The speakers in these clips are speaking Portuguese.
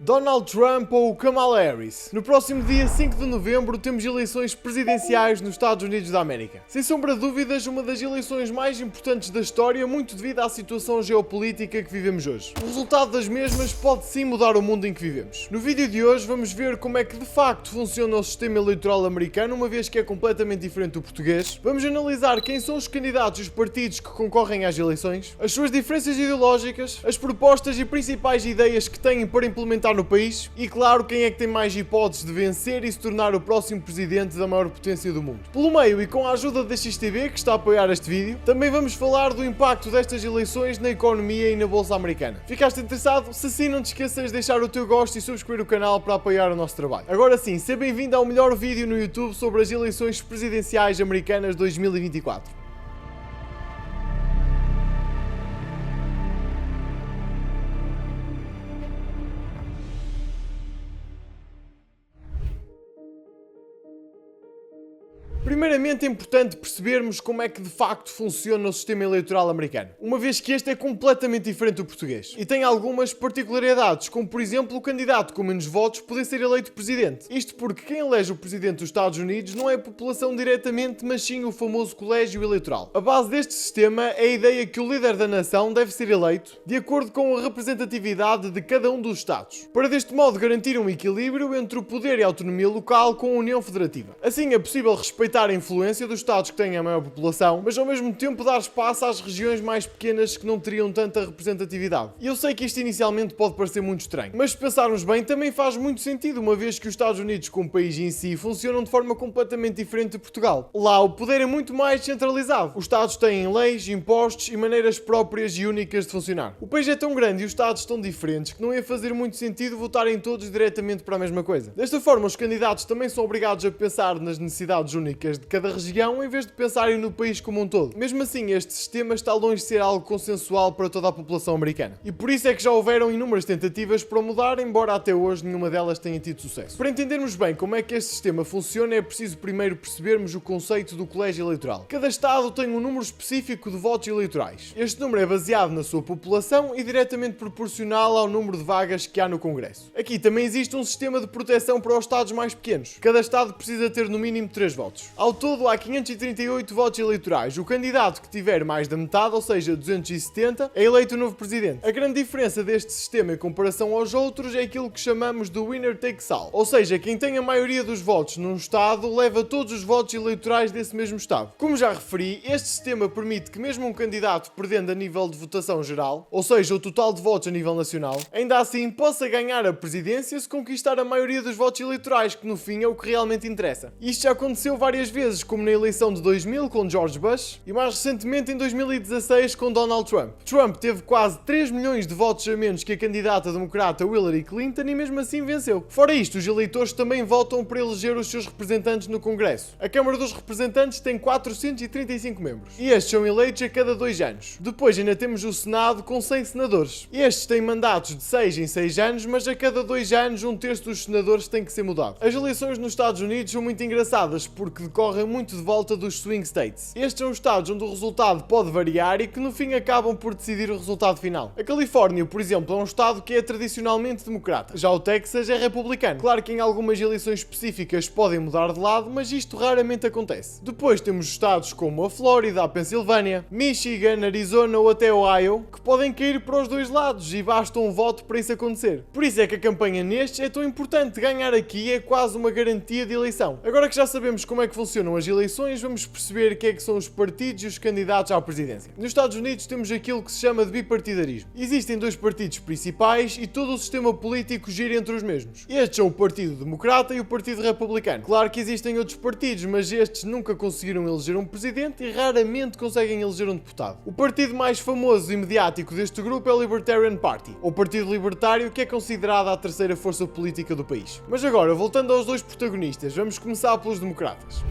Donald Trump ou Kamala Harris? No próximo dia 5 de novembro temos eleições presidenciais nos Estados Unidos da América. Sem sombra de dúvidas, uma das eleições mais importantes da história, muito devido à situação geopolítica que vivemos hoje. O resultado das mesmas pode sim mudar o mundo em que vivemos. No vídeo de hoje vamos ver como é que de facto funciona o sistema eleitoral americano, uma vez que é completamente diferente do português. Vamos analisar quem são os candidatos e os partidos que concorrem às eleições, as suas diferenças ideológicas, as propostas e principais ideias que têm para implementar no país e, claro, quem é que tem mais hipóteses de vencer e se tornar o próximo presidente da maior potência do mundo. Pelo meio e com a ajuda da XTV, que está a apoiar este vídeo, também vamos falar do impacto destas eleições na economia e na bolsa americana. Ficaste interessado? Se sim, não te esqueças de deixar o teu gosto e subscrever o canal para apoiar o nosso trabalho. Agora sim, seja bem-vindo ao melhor vídeo no YouTube sobre as eleições presidenciais americanas 2024. Primeiramente é importante percebermos como é que de facto funciona o sistema eleitoral americano, uma vez que este é completamente diferente do português e tem algumas particularidades, como por exemplo o candidato com menos votos poder ser eleito presidente. Isto porque quem elege o presidente dos Estados Unidos não é a população diretamente, mas sim o famoso colégio eleitoral. A base deste sistema é a ideia que o líder da nação deve ser eleito de acordo com a representatividade de cada um dos estados, para deste modo garantir um equilíbrio entre o poder e a autonomia local com a União Federativa. Assim é possível respeitar a influência dos estados que têm a maior população, mas ao mesmo tempo dar espaço às regiões mais pequenas que não teriam tanta representatividade. E eu sei que isto inicialmente pode parecer muito estranho, mas se pensarmos bem também faz muito sentido, uma vez que os Estados Unidos como país em si funcionam de forma completamente diferente de Portugal. Lá o poder é muito mais centralizado. Os estados têm leis, impostos e maneiras próprias e únicas de funcionar. O país é tão grande e os estados tão diferentes que não ia fazer muito sentido votarem todos diretamente para a mesma coisa. Desta forma, os candidatos também são obrigados a pensar nas necessidades únicas de cada região em vez de pensarem no país como um todo. Mesmo assim, este sistema está longe de ser algo consensual para toda a população americana. E por isso é que já houveram inúmeras tentativas para o mudar, embora até hoje nenhuma delas tenha tido sucesso. Para entendermos bem como é que este sistema funciona, é preciso primeiro percebermos o conceito do colégio eleitoral. Cada estado tem um número específico de votos eleitorais. Este número é baseado na sua população e diretamente proporcional ao número de vagas que há no Congresso. Aqui também existe um sistema de proteção para os estados mais pequenos. Cada estado precisa ter no mínimo 3 votos. Ao todo há 538 votos eleitorais. O candidato que tiver mais da metade, ou seja, 270, é eleito o novo presidente. A grande diferença deste sistema em comparação aos outros é aquilo que chamamos de winner takes all. Ou seja, quem tem a maioria dos votos num estado leva todos os votos eleitorais desse mesmo estado. Como já referi, este sistema permite que mesmo um candidato perdendo a nível de votação geral, ou seja, o total de votos a nível nacional, ainda assim possa ganhar a presidência se conquistar a maioria dos votos eleitorais, que no fim é o que realmente interessa. Isto já aconteceu várias vezes, como na eleição de 2000 com George Bush e mais recentemente em 2016 com Donald Trump. Trump teve quase 3 milhões de votos a menos que a candidata democrata Hillary Clinton e mesmo assim venceu. Fora isto, os eleitores também votam para eleger os seus representantes no Congresso. A Câmara dos Representantes tem 435 membros e estes são eleitos a cada 2 anos. Depois ainda temos o Senado com 100 senadores. Estes têm mandatos de 6 em 6 anos, mas a cada 2 anos um terço dos senadores tem que ser mudado. As eleições nos Estados Unidos são muito engraçadas porque decorrem muito de volta dos swing states. Estes são os estados onde o resultado pode variar e que no fim acabam por decidir o resultado final. A Califórnia, por exemplo, é um estado que é tradicionalmente democrata. Já o Texas é republicano. Claro que em algumas eleições específicas podem mudar de lado, mas isto raramente acontece. Depois temos estados como a Flórida, a Pensilvânia, Michigan, Arizona ou até Ohio, que podem cair para os dois lados e basta um voto para isso acontecer. Por isso é que a campanha nestes é tão importante. Ganhar aqui é quase uma garantia de eleição. Agora que já sabemos como é que funcionam as eleições, vamos perceber o que é que são os partidos e os candidatos à presidência. Nos Estados Unidos temos aquilo que se chama de bipartidarismo. Existem 2 partidos principais e todo o sistema político gira entre os mesmos. Estes são o Partido Democrata e o Partido Republicano. Claro que existem outros partidos, mas estes nunca conseguiram eleger um presidente e raramente conseguem eleger um deputado. O partido mais famoso e mediático deste grupo é o Libertarian Party, ou Partido Libertário, que é considerada a terceira força política do país. Mas agora, voltando aos 2 protagonistas, vamos começar pelos democratas.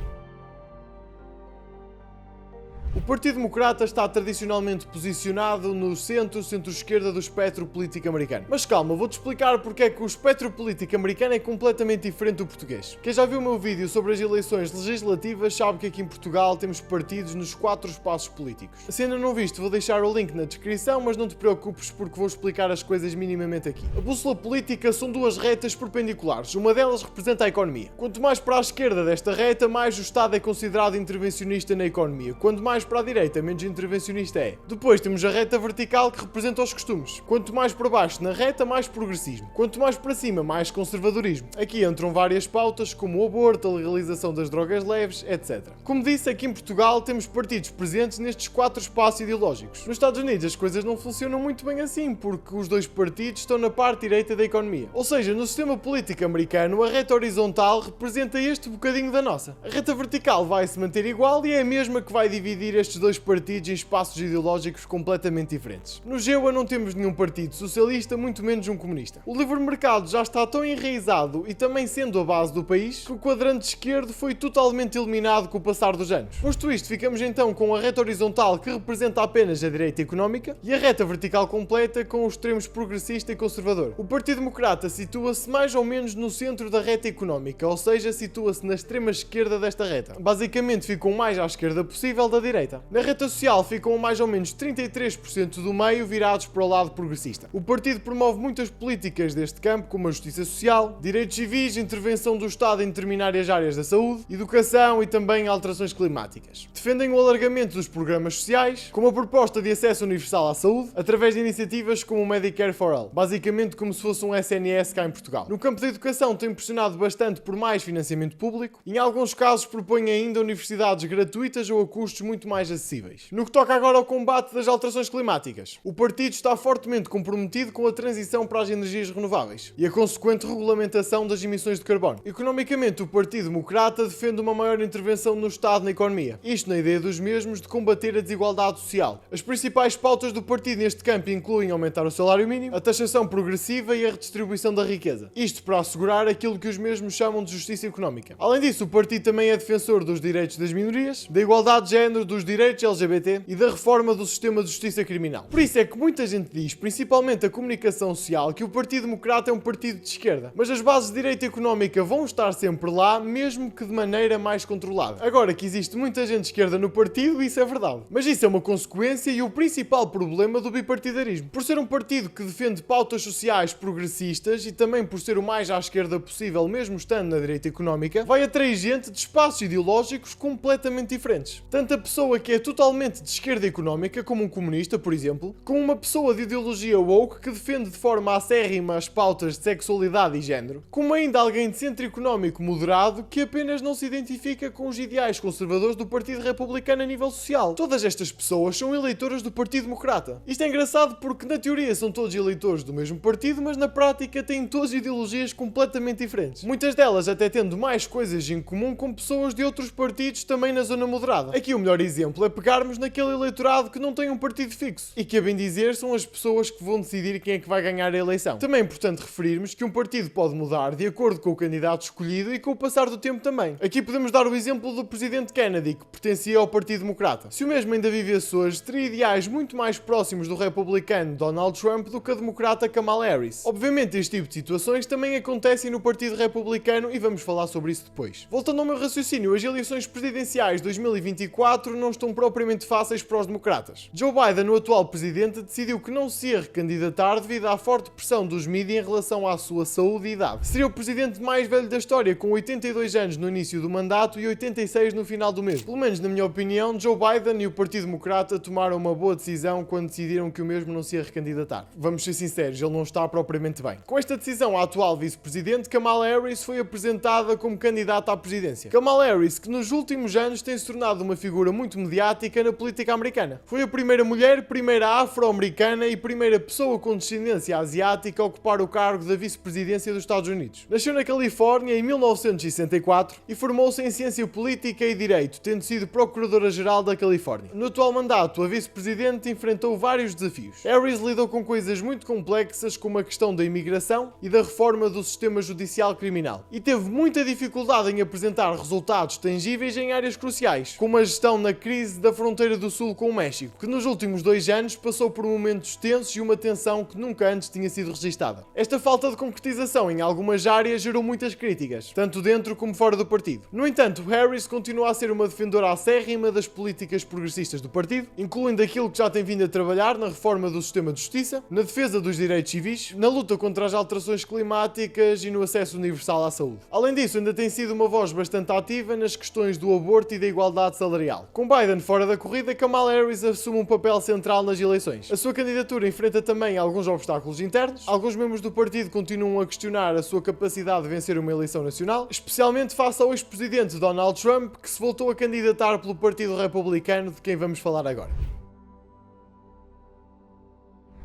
O Partido Democrata está tradicionalmente posicionado no centro-esquerda do espectro político americano. Mas calma, vou-te explicar porque é que o espectro político americano é completamente diferente do português. Quem já viu o meu vídeo sobre as eleições legislativas sabe que aqui em Portugal temos partidos nos 4 espaços políticos. Se ainda não viste, vou deixar o link na descrição, mas não te preocupes porque vou explicar as coisas minimamente aqui. A bússola política são 2 retas perpendiculares, uma delas representa a economia. Quanto mais para a esquerda desta reta, mais o Estado é considerado intervencionista na economia. Quanto mais para a direita, menos intervencionista é. Depois temos a reta vertical que representa os costumes. Quanto mais para baixo na reta, mais progressismo. Quanto mais para cima, mais conservadorismo. Aqui entram várias pautas como o aborto, a legalização das drogas leves, etc. Como disse, aqui em Portugal temos partidos presentes nestes 4 espaços ideológicos. Nos Estados Unidos as coisas não funcionam muito bem assim, porque os 2 partidos estão na parte direita da economia. Ou seja, no sistema político americano, a reta horizontal representa este bocadinho da nossa. A reta vertical vai se manter igual e é a mesma que vai dividir estes 2 partidos em espaços ideológicos completamente diferentes. No GEUA não temos nenhum partido socialista, muito menos um comunista. O livre mercado já está tão enraizado e também sendo a base do país que o quadrante esquerdo foi totalmente eliminado com o passar dos anos. Posto isto, ficamos então com a reta horizontal que representa apenas a direita económica e a reta vertical completa com os extremos progressista e conservador. O Partido Democrata situa-se mais ou menos no centro da reta económica, ou seja, situa-se na extrema esquerda desta reta. Basicamente ficam o mais à esquerda possível da direita. Na reta social ficam a mais ou menos 33% do meio virados para o lado progressista. O partido promove muitas políticas deste campo, como a justiça social, direitos civis, intervenção do Estado em determinadas áreas da saúde, educação e também alterações climáticas. Defendem o alargamento dos programas sociais, como a proposta de acesso universal à saúde, através de iniciativas como o Medicare for All, basicamente como se fosse um SNS cá em Portugal. No campo da educação tem pressionado bastante por mais financiamento público e em alguns casos propõe ainda universidades gratuitas ou a custos muito mais acessíveis. No que toca agora ao combate das alterações climáticas, o partido está fortemente comprometido com a transição para as energias renováveis e a consequente regulamentação das emissões de carbono. Economicamente, o Partido Democrata defende uma maior intervenção no Estado na economia, isto na ideia dos mesmos de combater a desigualdade social. As principais pautas do partido neste campo incluem aumentar o salário mínimo, a taxação progressiva e a redistribuição da riqueza, isto para assegurar aquilo que os mesmos chamam de justiça económica. Além disso, o partido também é defensor dos direitos das minorias, da igualdade de género, dos direitos LGBT e da reforma do sistema de justiça criminal. Por isso é que muita gente diz, principalmente a comunicação social, que o Partido Democrata é um partido de esquerda, mas as bases de direita económica vão estar sempre lá, mesmo que de maneira mais controlada. Agora que existe muita gente de esquerda no partido, isso é verdade. Mas isso é uma consequência e o principal problema do bipartidarismo. Por ser um partido que defende pautas sociais progressistas e também por ser o mais à esquerda possível, mesmo estando na direita económica, vai atrair gente de espaços ideológicos completamente diferentes. Tanto a pessoa que é totalmente de esquerda económica, como um comunista, por exemplo, como uma pessoa de ideologia woke que defende de forma acérrima as pautas de sexualidade e género, como ainda alguém de centro económico moderado que apenas não se identifica com os ideais conservadores do Partido Republicano a nível social. Todas estas pessoas são eleitoras do Partido Democrata. Isto é engraçado porque na teoria são todos eleitores do mesmo partido, mas na prática têm todas ideologias completamente diferentes. Muitas delas até tendo mais coisas em comum com pessoas de outros partidos também na zona moderada. Aqui o melhor exemplo é pegarmos naquele eleitorado que não tem um partido fixo e que, a bem dizer, são as pessoas que vão decidir quem é que vai ganhar a eleição. Também é importante referirmos que um partido pode mudar de acordo com o candidato escolhido e com o passar do tempo também. Aqui podemos dar o exemplo do presidente Kennedy, que pertencia ao Partido Democrata. Se o mesmo ainda vivesse hoje, teria ideais muito mais próximos do republicano Donald Trump do que a democrata Kamala Harris. Obviamente este tipo de situações também acontecem no Partido Republicano e vamos falar sobre isso depois. Voltando ao meu raciocínio, as eleições presidenciais de 2024 não estão propriamente fáceis para os democratas. Joe Biden, o atual presidente, decidiu que não se ia recandidatar devido à forte pressão dos mídias em relação à sua saúde e idade. Seria o presidente mais velho da história, com 82 anos no início do mandato e 86 no final do mesmo. Pelo menos na minha opinião, Joe Biden e o Partido Democrata tomaram uma boa decisão quando decidiram que o mesmo não se ia recandidatar. Vamos ser sinceros, ele não está propriamente bem. Com esta decisão, a atual vice-presidente Kamala Harris foi apresentada como candidata à presidência. Kamala Harris, que nos últimos anos tem se tornado uma figura muito mediática na política americana. Foi a primeira mulher, primeira afro-americana e primeira pessoa com descendência asiática a ocupar o cargo da vice-presidência dos Estados Unidos. Nasceu na Califórnia em 1964 e formou-se em ciência política e direito, tendo sido procuradora-geral da Califórnia. No atual mandato, a vice-presidente enfrentou vários desafios. Harris lidou com coisas muito complexas como a questão da imigração e da reforma do sistema judicial criminal e teve muita dificuldade em apresentar resultados tangíveis em áreas cruciais, como a gestão na crise crise da fronteira do Sul com o México, que nos últimos 2 anos passou por momentos tensos e uma tensão que nunca antes tinha sido registada. Esta falta de concretização em algumas áreas gerou muitas críticas, tanto dentro como fora do partido. No entanto, Harris continua a ser uma defendedora acérrima das políticas progressistas do partido, incluindo aquilo que já tem vindo a trabalhar na reforma do sistema de justiça, na defesa dos direitos civis, na luta contra as alterações climáticas e no acesso universal à saúde. Além disso, ainda tem sido uma voz bastante ativa nas questões do aborto e da igualdade salarial. Com Biden fora da corrida, Kamala Harris assume um papel central nas eleições. A sua candidatura enfrenta também alguns obstáculos internos. Alguns membros do partido continuam a questionar a sua capacidade de vencer uma eleição nacional, especialmente face ao ex-presidente Donald Trump, que se voltou a candidatar pelo Partido Republicano, de quem vamos falar agora.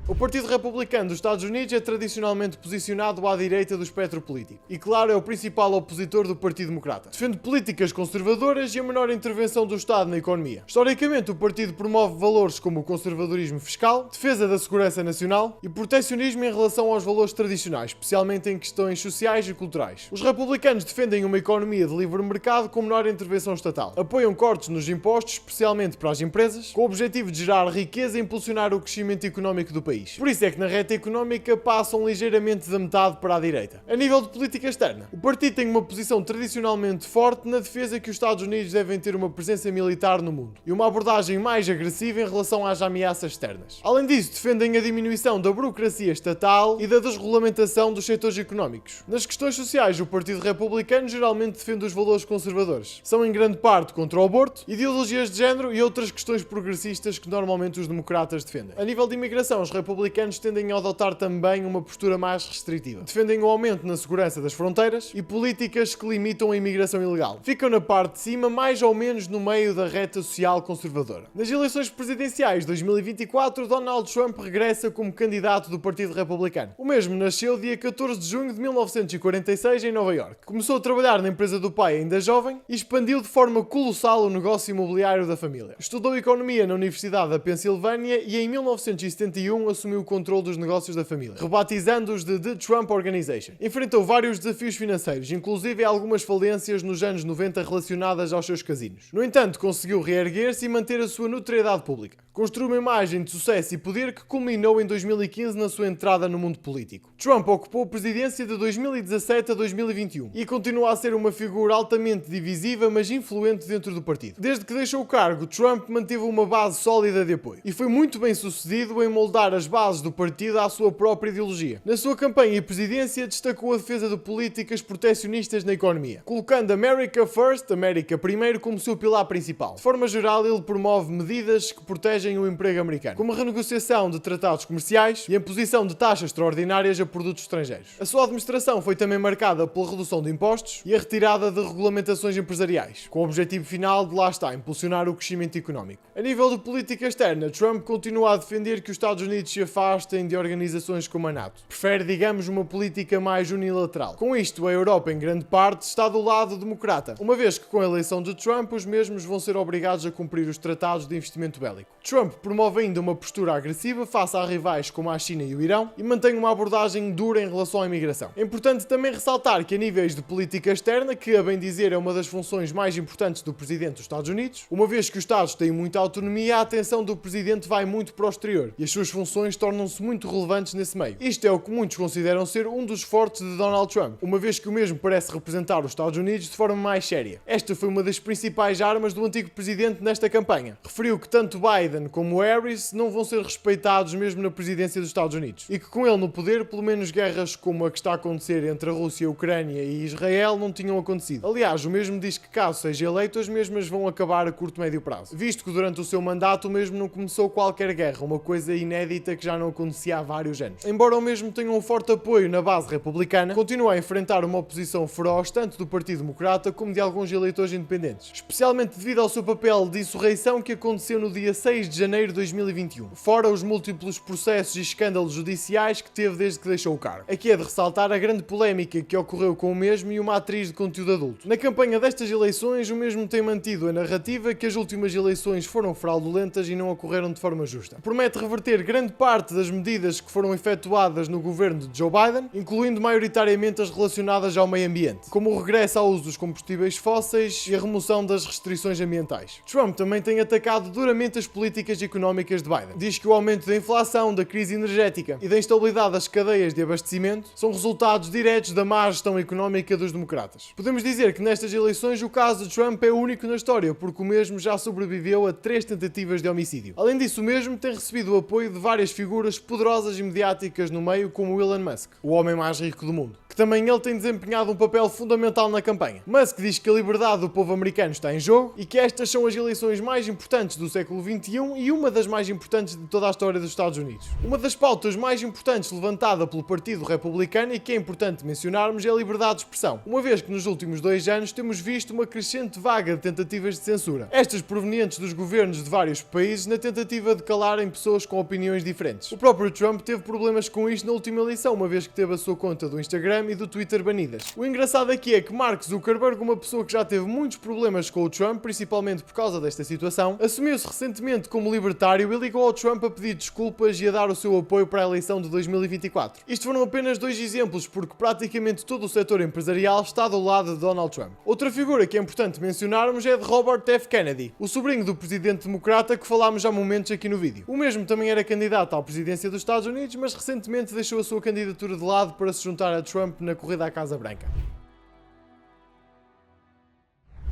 O Partido Republicano dos Estados Unidos é tradicionalmente posicionado à direita do espectro político e, claro, é o principal opositor do Partido Democrata. Defende políticas conservadoras e a menor intervenção do Estado na economia. Historicamente, o partido promove valores como o conservadorismo fiscal, defesa da segurança nacional e protecionismo em relação aos valores tradicionais, especialmente em questões sociais e culturais. Os republicanos defendem uma economia de livre mercado com menor intervenção estatal. Apoiam cortes nos impostos, especialmente para as empresas, com o objetivo de gerar riqueza e impulsionar o crescimento económico do país. Por isso é que na reta económica passam ligeiramente da metade para a direita. A nível de política externa, o partido tem uma posição tradicionalmente forte na defesa que os Estados Unidos devem ter uma presença militar no mundo e uma abordagem mais agressiva em relação às ameaças externas. Além disso, defendem a diminuição da burocracia estatal e da desregulamentação dos setores económicos. Nas questões sociais, o Partido Republicano geralmente defende os valores conservadores. São em grande parte contra o aborto, ideologias de género e outras questões progressistas que normalmente os democratas defendem. A nível de imigração, os republicanos tendem a adotar também uma postura mais restritiva. Defendem o aumento na segurança das fronteiras e políticas que limitam a imigração ilegal. Ficam na parte de cima, mais ou menos no meio da reta social conservadora. Nas eleições presidenciais de 2024, Donald Trump regressa como candidato do Partido Republicano. O mesmo nasceu dia 14 de junho de 1946 em Nova York. Começou a trabalhar na empresa do pai ainda jovem e expandiu de forma colossal o negócio imobiliário da família. Estudou economia na Universidade da Pensilvânia e em 1971 assumiu o controle dos negócios da família, rebatizando-os de The Trump Organization. Enfrentou vários desafios financeiros, inclusive algumas falências nos anos 90 relacionadas aos seus casinos. No entanto, conseguiu reerguer-se e manter a sua notoriedade pública. Construiu uma imagem de sucesso e poder que culminou em 2015 na sua entrada no mundo político. Trump ocupou a presidência de 2017 a 2021 e continua a ser uma figura altamente divisiva, mas influente dentro do partido. Desde que deixou o cargo, Trump manteve uma base sólida de apoio e foi muito bem sucedido em moldar as bases do partido à sua própria ideologia. Na sua campanha e presidência, destacou a defesa de políticas protecionistas na economia, colocando America First, América Primeiro, como seu pilar principal. De forma geral, ele promove medidas que protegem o emprego americano, como a renegociação de tratados comerciais e a imposição de taxas extraordinárias a produtos estrangeiros. A sua administração foi também marcada pela redução de impostos e a retirada de regulamentações empresariais, com o objetivo final de, lá está, impulsionar o crescimento económico. A nível de política externa, Trump continua a defender que os Estados Unidos se afastem de organizações como a NATO. Prefere, digamos, uma política mais unilateral. Com isto, a Europa, em grande parte, está do lado democrata, uma vez que com a eleição de Trump, os mesmos vão ser obrigados a cumprir os tratados de investimento bélico. Trump promove ainda uma postura agressiva face a rivais como a China e o Irão e mantém uma abordagem dura em relação à imigração. É importante também ressaltar que a níveis de política externa, que a bem dizer é uma das funções mais importantes do Presidente dos Estados Unidos, uma vez que os Estados têm muita autonomia, a atenção do Presidente vai muito para o exterior e as suas funções tornam-se muito relevantes nesse meio. Isto é o que muitos consideram ser um dos fortes de Donald Trump, uma vez que o mesmo parece representar os Estados Unidos de forma mais séria. Esta foi uma das principais armas do antigo Presidente nesta campanha. Referiu que tanto Biden como Harris não vão ser respeitados mesmo na presidência dos Estados Unidos e que com ele no poder, pelo menos guerras como a que está a acontecer entre a Rússia, a Ucrânia e Israel não tinham acontecido. Aliás, o mesmo diz que caso seja eleito, as mesmas vão acabar a curto e médio prazo, visto que durante o seu mandato o mesmo não começou qualquer guerra, uma coisa inédita que já não acontecia há vários anos. Embora o mesmo tenha um forte apoio na base republicana, continua a enfrentar uma oposição feroz tanto do Partido Democrata como de alguns eleitores independentes, especialmente devido ao seu papel de insurreição que aconteceu no dia 6 de janeiro de 2021, fora os múltiplos processos e escândalos judiciais que teve desde que deixou o cargo. Aqui é de ressaltar a grande polémica que ocorreu com o mesmo e uma atriz de conteúdo adulto. Na campanha destas eleições, o mesmo tem mantido a narrativa que as últimas eleições foram fraudulentas e não ocorreram de forma justa. Promete reverter grande parte das medidas que foram efetuadas no governo de Joe Biden, incluindo maioritariamente as relacionadas ao meio ambiente, como o regresso ao uso dos combustíveis fósseis e a remoção das restrições ambientais. Trump também tem atacado duramente as políticas económicas de Biden. Diz que o aumento da inflação, da crise energética e da instabilidade das cadeias de abastecimento são resultados diretos da má gestão económica dos democratas. Podemos dizer que nestas eleições o caso de Trump é único na história, porque o mesmo já sobreviveu a 3 tentativas de homicídio. Além disso, o mesmo tem recebido o apoio de várias figuras poderosas e mediáticas no meio, como Elon Musk, o homem mais rico do mundo, que também ele tem desempenhado um papel fundamental na campanha. Musk diz que a liberdade do povo americano está em jogo e que estas são as eleições mais importantes do século XXI e uma das mais importantes de toda a história dos Estados Unidos. Uma das pautas mais importantes levantada pelo Partido Republicano e que é importante mencionarmos é a liberdade de expressão, uma vez que nos últimos 2 anos temos visto uma crescente vaga de tentativas de censura, estas provenientes dos governos de vários países na tentativa de calarem pessoas com opiniões diferentes. O próprio Trump teve problemas com isto na última eleição, uma vez que teve a sua conta do Instagram e do Twitter banidas. O engraçado aqui é que Mark Zuckerberg, uma pessoa que já teve muitos problemas com o Trump, principalmente por causa desta situação, assumiu-se recentemente como libertário e ligou ao Trump a pedir desculpas e a dar o seu apoio para a eleição de 2024. Isto foram apenas 2 exemplos, porque praticamente todo o setor empresarial está do lado de Donald Trump. Outra figura que é importante mencionarmos é de Robert F. Kennedy, o sobrinho do presidente democrata que falámos há momentos aqui no vídeo. O mesmo também era candidato à presidência dos Estados Unidos, mas recentemente deixou a sua candidatura de lado para se juntar a Trump na corrida à Casa Branca.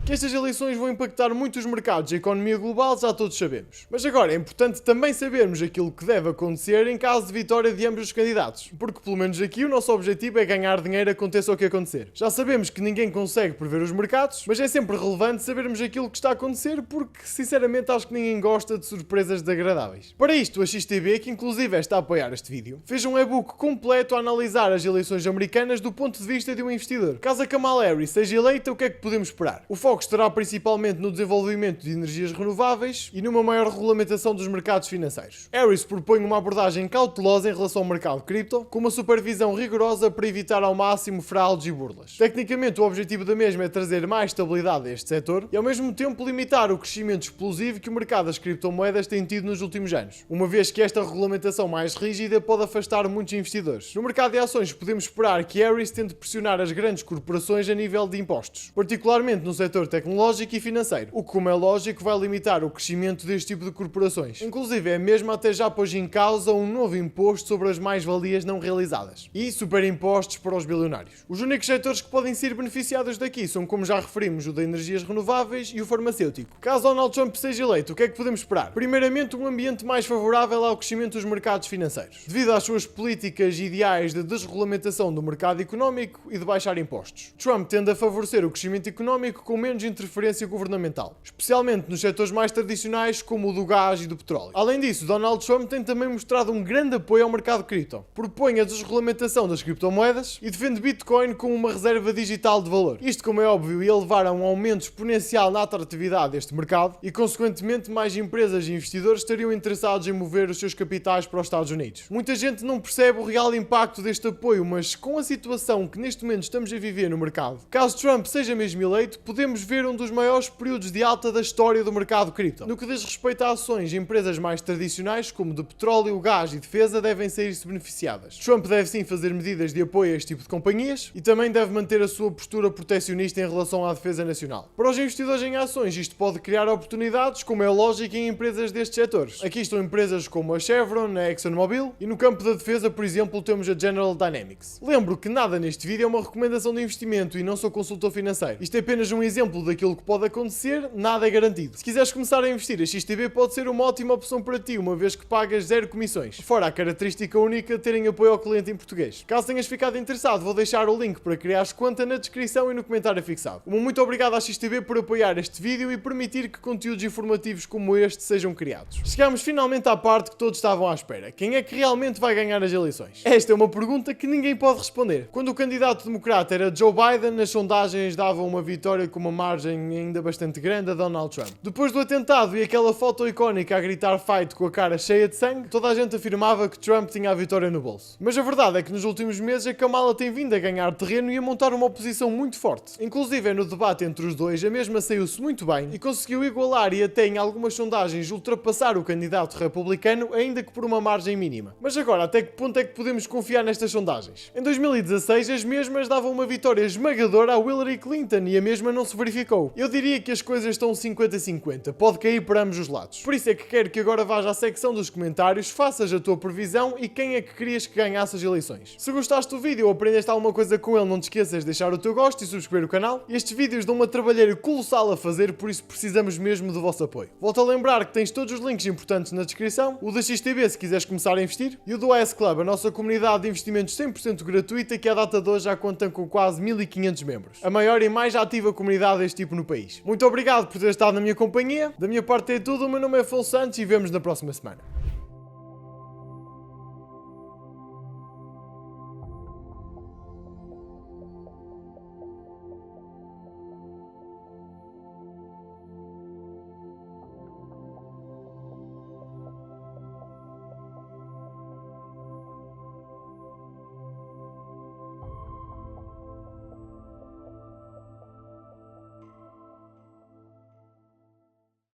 Que estas eleições vão impactar muito os mercados e a economia global já todos sabemos. Mas agora é importante também sabermos aquilo que deve acontecer em caso de vitória de ambos os candidatos, porque pelo menos aqui o nosso objetivo é ganhar dinheiro aconteça o que acontecer. Já sabemos que ninguém consegue prever os mercados, mas é sempre relevante sabermos aquilo que está a acontecer porque sinceramente acho que ninguém gosta de surpresas desagradáveis. Para isto a XTB, que inclusive está a apoiar este vídeo, fez um e-book completo a analisar as eleições americanas do ponto de vista de um investidor. Caso a Kamala Harris seja eleita, o que é que podemos esperar? O foco estará principalmente no desenvolvimento de energias renováveis e numa maior regulamentação dos mercados financeiros. Harris propõe uma abordagem cautelosa em relação ao mercado cripto, com uma supervisão rigorosa para evitar ao máximo fraudes e burlas. Tecnicamente, o objetivo da mesma é trazer mais estabilidade a este setor e ao mesmo tempo limitar o crescimento explosivo que o mercado das criptomoedas tem tido nos últimos anos, uma vez que esta regulamentação mais rígida pode afastar muitos investidores. No mercado de ações, podemos esperar que Harris tente pressionar as grandes corporações a nível de impostos, particularmente no setor tecnológico e financeiro, o que, como é lógico, vai limitar o crescimento deste tipo de corporações. Inclusive, é mesmo até já pôs em causa um novo imposto sobre as mais-valias não realizadas e superimpostos para os bilionários. Os únicos setores que podem ser beneficiados daqui são, como já referimos, o de energias renováveis e o farmacêutico. Caso Donald Trump seja eleito, o que é que podemos esperar? Primeiramente, um ambiente mais favorável ao crescimento dos mercados financeiros, devido às suas políticas ideais de desregulamentação do mercado económico e de baixar impostos. Trump tende a favorecer o crescimento económico com menos interferência governamental, especialmente nos setores mais tradicionais como o do gás e do petróleo. Além disso, Donald Trump tem também mostrado um grande apoio ao mercado cripto. Propõe a desregulamentação das criptomoedas e defende Bitcoin como uma reserva digital de valor. Isto, como é óbvio, ia levar a um aumento exponencial na atratividade deste mercado e, consequentemente, mais empresas e investidores estariam interessados em mover os seus capitais para os Estados Unidos. Muita gente não percebe o real impacto deste apoio, mas com a situação que neste momento estamos a viver no mercado, caso Trump seja mesmo eleito, podemos ver um dos maiores períodos de alta da história do mercado cripto. No que diz respeito a ações, empresas mais tradicionais, como de petróleo, gás e defesa, devem sair-se beneficiadas. Trump deve sim fazer medidas de apoio a este tipo de companhias e também deve manter a sua postura protecionista em relação à defesa nacional. Para os investidores em ações, isto pode criar oportunidades, como é lógico, em empresas destes setores. Aqui estão empresas como a Chevron, a ExxonMobil e no campo da defesa, por exemplo, temos a General Dynamics. Lembro que nada neste vídeo é uma recomendação de investimento e não sou consultor financeiro. Isto é apenas um exemplo daquilo que pode acontecer, nada é garantido. Se quiseres começar a investir, a XTB pode ser uma ótima opção para ti, uma vez que pagas 0 comissões. Fora a característica única de terem apoio ao cliente em português. Caso tenhas ficado interessado, vou deixar o link para criares conta na descrição e no comentário fixado. Muito obrigado à XTB por apoiar este vídeo e permitir que conteúdos informativos como este sejam criados. Chegamos finalmente à parte que todos estavam à espera. Quem é que realmente vai ganhar as eleições? Esta é uma pergunta que ninguém pode responder. Quando o candidato democrata era Joe Biden, as sondagens davam uma vitória com uma margem ainda bastante grande a Donald Trump. Depois do atentado e aquela foto icónica a gritar fight com a cara cheia de sangue, toda a gente afirmava que Trump tinha a vitória no bolso. Mas a verdade é que nos últimos meses a Kamala tem vindo a ganhar terreno e a montar uma oposição muito forte. Inclusive no debate entre os dois, a mesma saiu-se muito bem e conseguiu igualar e até em algumas sondagens ultrapassar o candidato republicano, ainda que por uma margem mínima. Mas agora, até que ponto é que podemos confiar nestas sondagens? Em 2016, as mesmas davam uma vitória esmagadora a Hillary Clinton e a mesma não se verificou. Eu diria que as coisas estão 50-50, pode cair para ambos os lados. Por isso é que quero que agora vás à secção dos comentários, faças a tua previsão e quem é que querias que ganhasse as eleições. Se gostaste do vídeo ou aprendeste alguma coisa com ele, não te esqueças de deixar o teu gosto e subscrever o canal. Estes vídeos dão uma trabalheira colossal a fazer, por isso precisamos mesmo do vosso apoio. Volto a lembrar que tens todos os links importantes na descrição, o da XTB se quiseres começar a investir, e o do AS Club, a nossa comunidade de investimentos 100% gratuita, que à data de hoje já conta com quase 1500 membros. A maior e mais ativa comunidade deste tipo no país. Muito obrigado por ter estado na minha companhia. Da minha parte é tudo, o meu nome é Afonso Santos e vemos na próxima semana.